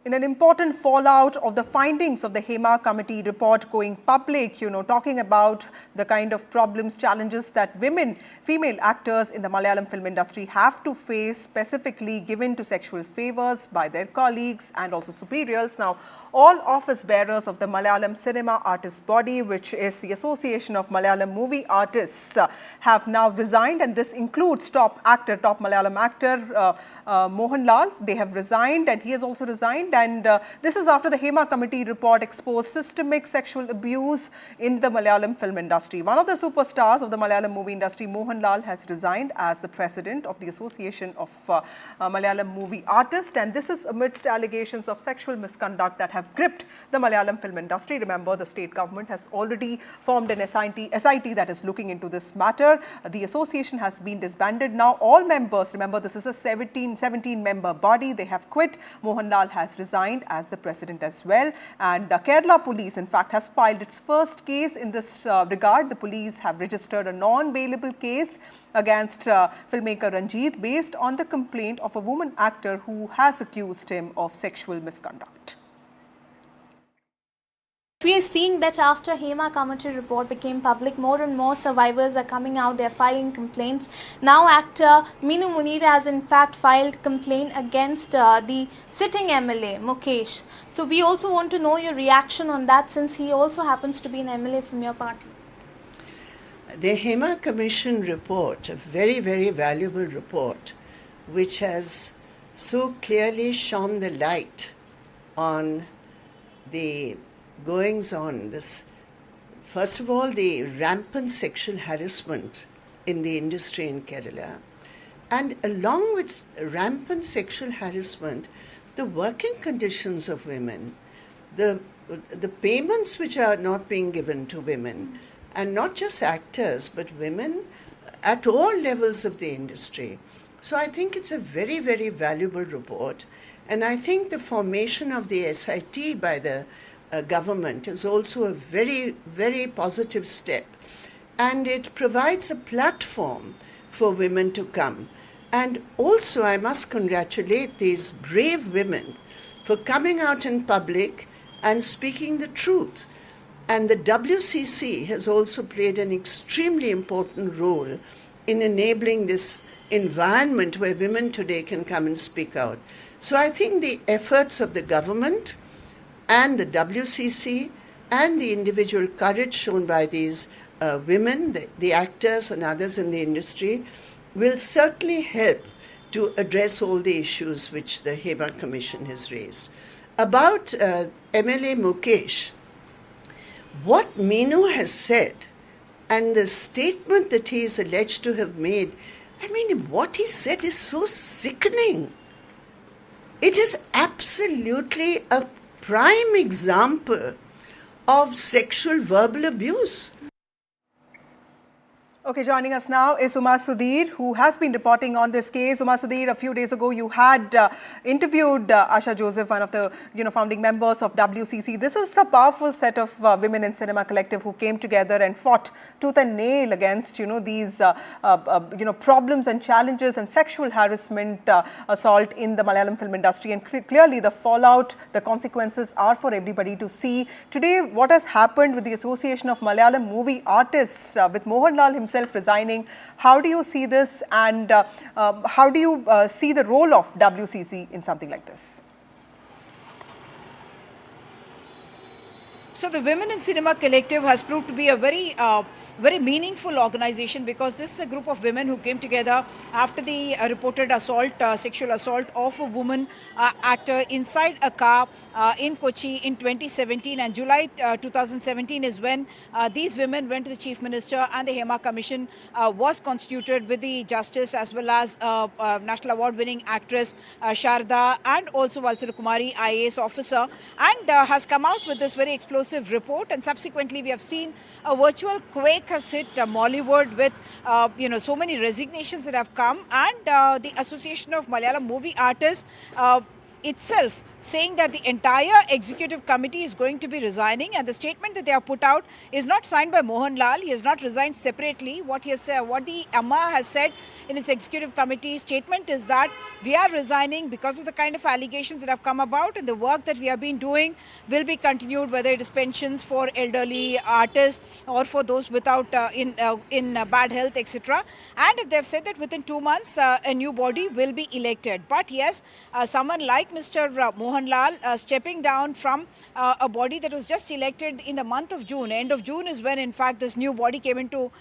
in an important fallout of the findings of the Hema Committee report going public, talking about the kind of problems, challenges that female actors in the Malayalam film industry have to face, specifically given to sexual favors by their colleagues and also superiors. Now, all office bearers of the Malayalam Cinema Artists Body, which is the Association of Malayalam Movie Artists, have now resigned, and this includes top Malayalam actor Mohanlal. They have resigned, and he has also resigned, and this is after the Hema Committee report exposed systemic sexual abuse in the Malayalam film industry. One of the superstars of the Malayalam movie industry, Mohanlal, has resigned as the president of the Association of Malayalam Movie Artists, and this is amidst allegations of sexual misconduct that have gripped the Malayalam film industry. Remember, the state government has already formed an SIT that is looking into this matter. The association has been disbanded. Now all members, remember this is a 17-member body, they have quit. Mohanlal has resigned as the president as well, and Kerala police in fact has filed its first case in this regard. The police have registered a non-bailable case against filmmaker Ranjith based on the complaint of a woman actor who has accused him of sexual misconduct. We are seeing that after Hema Committee report became public, more and more survivors are coming out, they are filing complaints. Now actor Meenu Munir has in fact filed complaint against the sitting MLA, Mukesh. So we also want to know your reaction on that, since he also happens to be an MLA from your party. The Hema Commission report, a very, very valuable report, which has so clearly shone the light on the goings on, first of all, the rampant sexual harassment in the industry in Kerala, and along with rampant sexual harassment, the working conditions of women, the payments which are not being given to women, and not just actors but women at all levels of the industry. So I think it's a very, very valuable report, and I think the formation of the SIT by the government is also a very, very positive step, and it provides a platform for women to come. And also I must congratulate these brave women for coming out in public and speaking the truth. And the WCC has also played an extremely important role in enabling this environment where women today can come and speak out. So I think the efforts of the government and the WCC and the individual courage shown by these women, the actors and others in the industry, will certainly help to address all the issues which the Hema Commission has raised. About MLA Mukesh, what Meenu has said and the statement that he is alleged to have made, I mean, what he said is so sickening. It is absolutely a prime example of sexual verbal abuse. Okay, joining us now is Uma Sudhir, who has been reporting on this case. Uma Sudhir, a few days ago you had interviewed Asha Joseph, one of the founding members of WCC. This is a powerful set of women in cinema collective who came together and fought tooth and nail against these problems and challenges and sexual harassment, assault in the Malayalam film industry. And clearly the fallout, the consequences are for everybody to see. Today, what has happened with the Association of Malayalam Movie Artists, with Mohanlal himself resigning, how do you see this, and how do you see the role of WCC in something like this? So the Women in Cinema Collective has proved to be a very meaningful organization, because this is a group of women who came together after the reported assault, sexual assault of a woman actor inside a car in Kochi in 2017, and July 2017 is when these women went to the Chief Minister, and the Hema Commission was constituted with the Justice as well as National Award winning actress Sharda and also Ranjana Kumari, IAS officer, and has come out with this very explosive report. And subsequently we have seen a virtual quake has hit Mollywood with so many resignations that have come, and the Association of Malayalam Movie Artists itself saying that the entire executive committee is going to be resigning, and the statement that they have put out is not signed by Mohan Lal. He has not resigned separately. What the Amma has said in its executive committee statement is that we are resigning because of the kind of allegations that have come about, and the work that we have been doing will be continued, whether it is pensions for elderly artists or for those without in bad health, etc. And if they have said that within 2 months a new body will be elected. But yes, someone like Mr. Mohan Lal stepping down from a body that was just elected in the month of June. End of June is when in fact this new body came into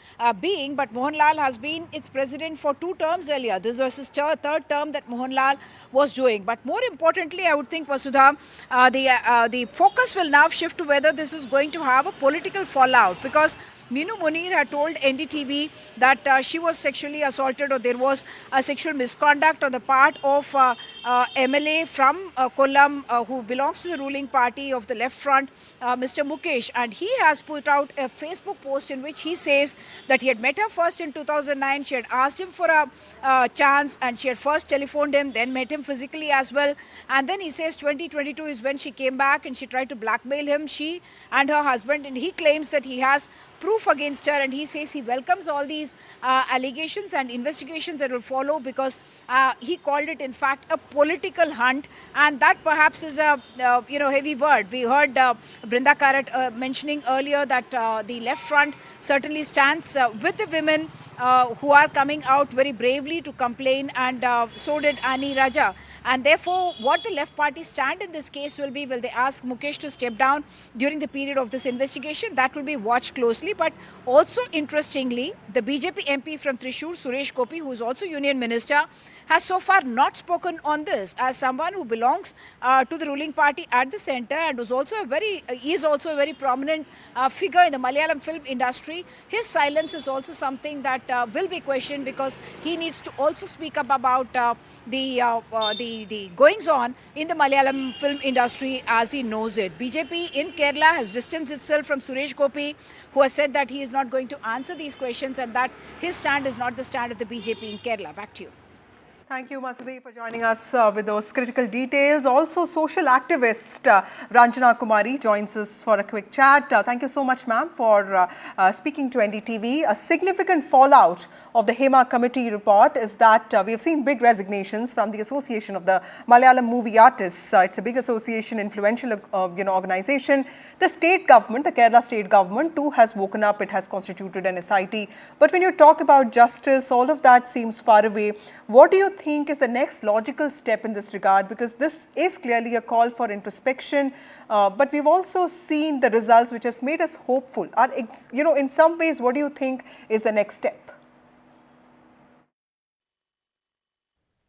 being, but Mohan Lal has been its president for 2 terms earlier. This was his third term that Mohan Lal was doing. But more importantly, I would think, Vasudha, the focus will now shift to whether this is going to have a political fallout, because Meenu Munir had told NDTV that she was sexually assaulted, or there was a sexual misconduct on the part of MLA from Kollam who belongs to the ruling party of the left front, Mr. Mukesh. And he has put out a Facebook post in which he says that he had met her first in 2009. She had asked him for a chance, and she had first telephoned him, then met him physically as well. And then he says 2022 is when she came back and she tried to blackmail him, she and her husband. And he claims that he has proof against her, and he says he welcomes all these allegations and investigations that will follow, because he called it in fact a political hunt, and that perhaps is a heavy word. We heard Brinda Karat mentioning earlier that the left front certainly stands with the women who are coming out very bravely to complain, and so did Annie Raja. And therefore, what the left party stand in this case will be, will they ask Mukesh to step down during the period of this investigation? That will be watched closely. But also interestingly, the BJP MP from Thrissur, Suresh Gopi, who is also union minister, has so far not spoken on this. As someone who belongs to the ruling party at the centre, and was also is also a very prominent figure in the Malayalam film industry, his silence is also something that will be questioned, because he needs to also speak up about the goings on in the Malayalam film industry as he knows it. BJP in Kerala has distanced itself from Suresh Gopi, who has said that he is not going to answer these questions, and that his stand is not the stand of the BJP in Kerala. Back to you. Thank you, Masudi, for joining us with those critical details. Also, social activist Ranjana Kumari joins us for a quick chat. Thank you so much, ma'am, for speaking to NDTV. A significant fallout of the Hema Committee report is that we have seen big resignations from the Association of the Malayalam Movie Artists. It's a big association, influential organization. The state government, the Kerala state government too, has woken up. It has constituted an SIT. But when you talk about justice, all of that seems far away. What do you think is the next logical step in this regard? Because this is clearly a call for introspection, but we've also seen the results which has made us hopeful. In some ways, what do you think is the next step?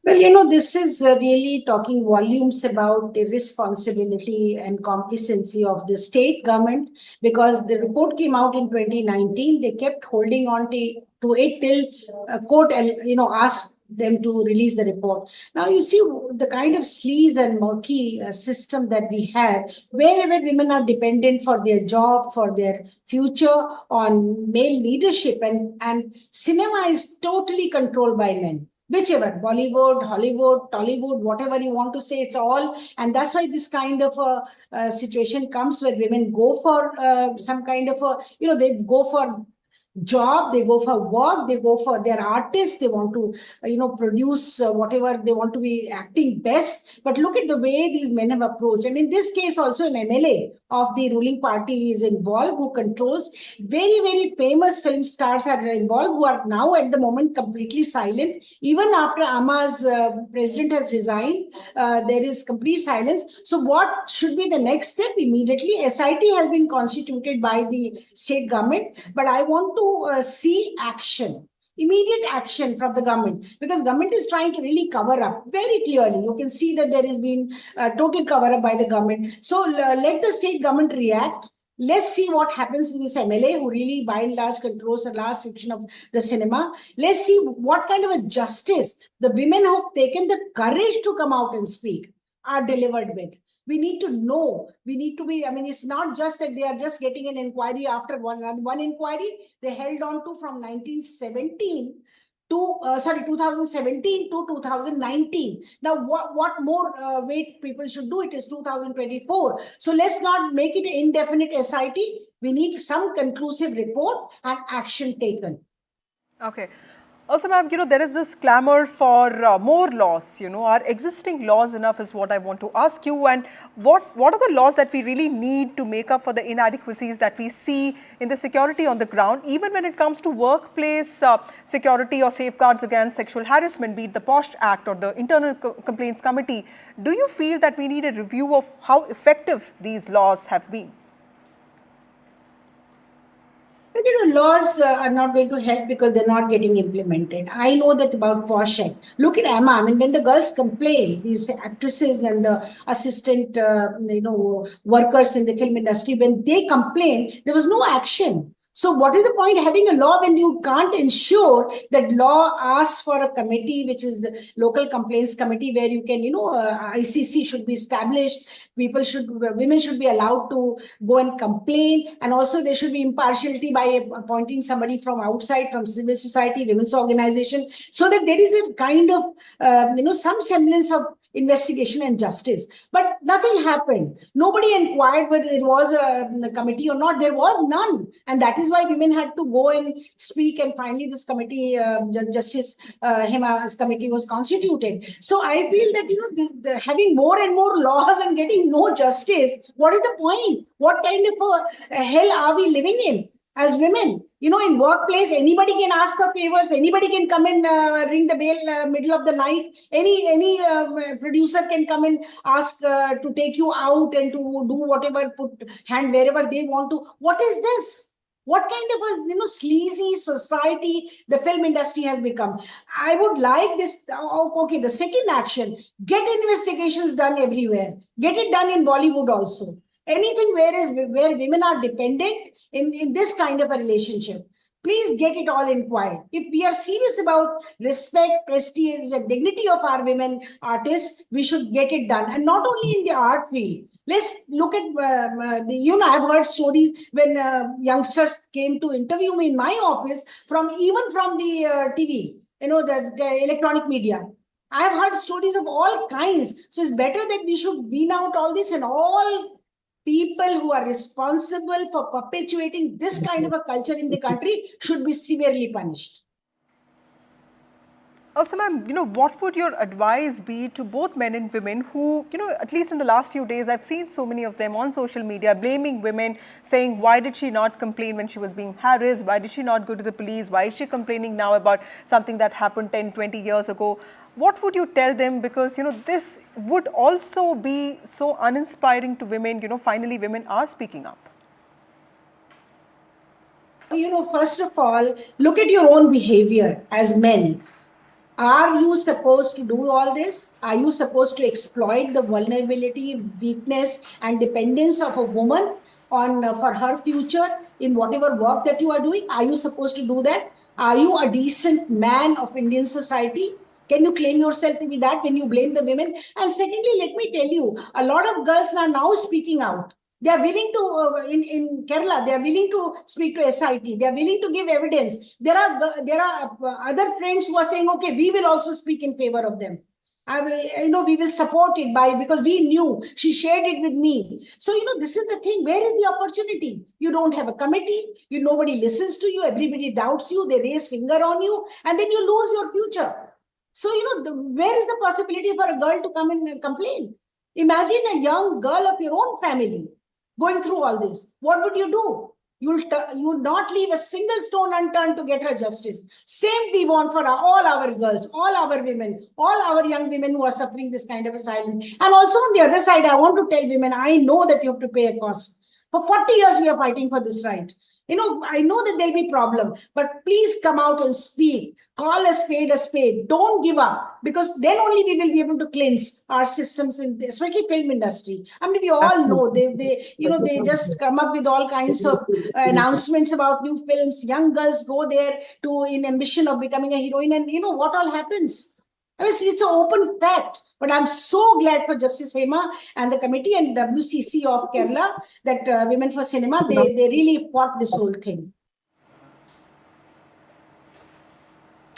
Well, this is really talking volumes about the responsibility and complacency of the state government, because the report came out in 2019. They kept holding on to it till court, asked them to release the report. Now, you see the kind of sleaze and murky system that we have, wherever women are dependent for their job, for their future on male leadership, and cinema is totally controlled by men. Whichever, Bollywood, Hollywood, Tollywood, whatever you want to say, it's all. And that's why this kind of a situation comes where women go for some kind of they go for job, they go for work, they go for their artists, they want to produce whatever they want to be acting best. But look at the way these men have approached, and in this case also an MLA of the ruling party is involved, who controls. Very, very famous film stars are involved, who are now at the moment completely silent. Even after Amma's president has resigned, there is complete silence. So what should be the next step? Immediately, SIT has been constituted by the state government, but I want to see action, immediate action from the government, because government is trying to really cover up very clearly. You can see that there has been a total cover up by the government. So let the state government react. Let's see what happens to this MLA, who really by and large controls a large section of the cinema. Let's see what kind of a justice the women who have taken the courage to come out and speak are delivered with. We need to know, we need to be, it's not just that they are just getting an inquiry after one inquiry they held on to from 1917 2017 to 2019. Now, what more weight people should do? It is 2024. So let's not make it an indefinite SIT. We need some conclusive report and action taken. Okay. Also, ma'am, there is this clamor for more laws. Are existing laws enough is what I want to ask you. And what are the laws that we really need to make up for the inadequacies that we see in the security on the ground, even when it comes to workplace security or safeguards against sexual harassment, be it the POSH Act or the Internal Complaints Committee? Do you feel that we need a review of how effective these laws have been? Laws are not going to help because they're not getting implemented. I know that about POSH Act. Look at Emma. I mean, when the girls complain, these actresses and the assistant, workers in the film industry, when they complain, there was no action. So what is the point of having a law when you can't ensure that law asks for a committee, which is the local complaints committee, where you can, ICC should be established. Women should be allowed to go and complain. And also there should be impartiality by appointing somebody from outside, from civil society, women's organization, so that there is a kind of, some semblance of investigation and justice. But nothing happened. Nobody inquired whether it was a committee or not. There was none. And that is why women had to go and speak. And finally, this committee, Justice Hema's committee was constituted. So I feel that, having more and more laws and getting no justice, what is the point? What kind of a hell are we living in as women? In workplace, anybody can ask for favors. Anybody can come and ring the bell middle of the night. Any producer can come and ask to take you out and to do whatever, put hand wherever they want to. What is this? What kind of a sleazy society the film industry has become? I would like this. Okay, the second action: get investigations done everywhere. Get it done in Bollywood also. Anything where women are dependent in this kind of a relationship, please get it all inquired. If we are serious about respect, prestige, and dignity of our women artists, we should get it done. And not only in the art field. Let's look at, I've heard stories when youngsters came to interview me in my office even from the TV, the electronic media. I've heard stories of all kinds. So it's better that we should wean out all this, and all people who are responsible for perpetuating this kind of a culture in the country should be severely punished. Also, ma'am, what would your advice be to both men and women who, at least in the last few days, I've seen so many of them on social media blaming women, saying, why did she not complain when she was being harassed? Why did she not go to the police? Why is she complaining now about something that happened 10, 20 years ago? What would you tell them? Because, this would also be so uninspiring to women. Finally, women are speaking up. First of all, look at your own behavior as men. Are you supposed to do all this? Are you supposed to exploit the vulnerability, weakness, and dependence of a woman for her future in whatever work that you are doing? Are you supposed to do that? Are you a decent man of Indian society? Can you claim yourself to be that when you blame the women? And secondly, let me tell you, a lot of girls are now speaking out. They are willing to, in Kerala, they are willing to speak to SIT. They are willing to give evidence. There are other friends who are saying, okay, we will also speak in favor of them. We will support it because we knew, she shared it with me. So, this is the thing. Where is the opportunity? You don't have a committee. Nobody listens to you. Everybody doubts you. They raise finger on you. And then you lose your future. So, where is the possibility for a girl to come and complain? Imagine a young girl of your own family going through all this. What would you do? You'll not leave a single stone unturned to get her justice. Same we want for all our girls, all our women, all our young women who are suffering this kind of a silence. And also on the other side, I want to tell women, I know that you have to pay a cost. For 40 years, we are fighting for this right. I know that there'll be problem, but please come out and speak. Call a spade a spade. Don't give up, because then only we will be able to cleanse our systems, especially film industry. I mean, we all know they just come up with all kinds of announcements about new films. Young girls go there in ambition of becoming a heroine, and what all happens. I mean, it's an open fact, but I'm so glad for Justice Hema and the committee and WCC of Kerala that Women for Cinema, they really fought this whole thing.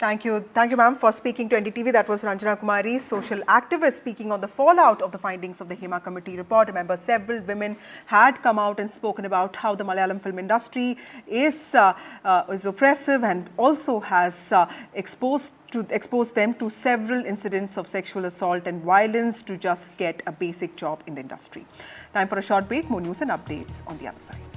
Thank you, ma'am, for speaking to NDTV. That was Ranjana Kumari, social activist, speaking on the fallout of the findings of the Hema Committee report. Remember, several women had come out and spoken about how the Malayalam film industry is oppressive and also has exposed them to several incidents of sexual assault and violence to just get a basic job in the industry. Time for a short break. More news and updates on the other side.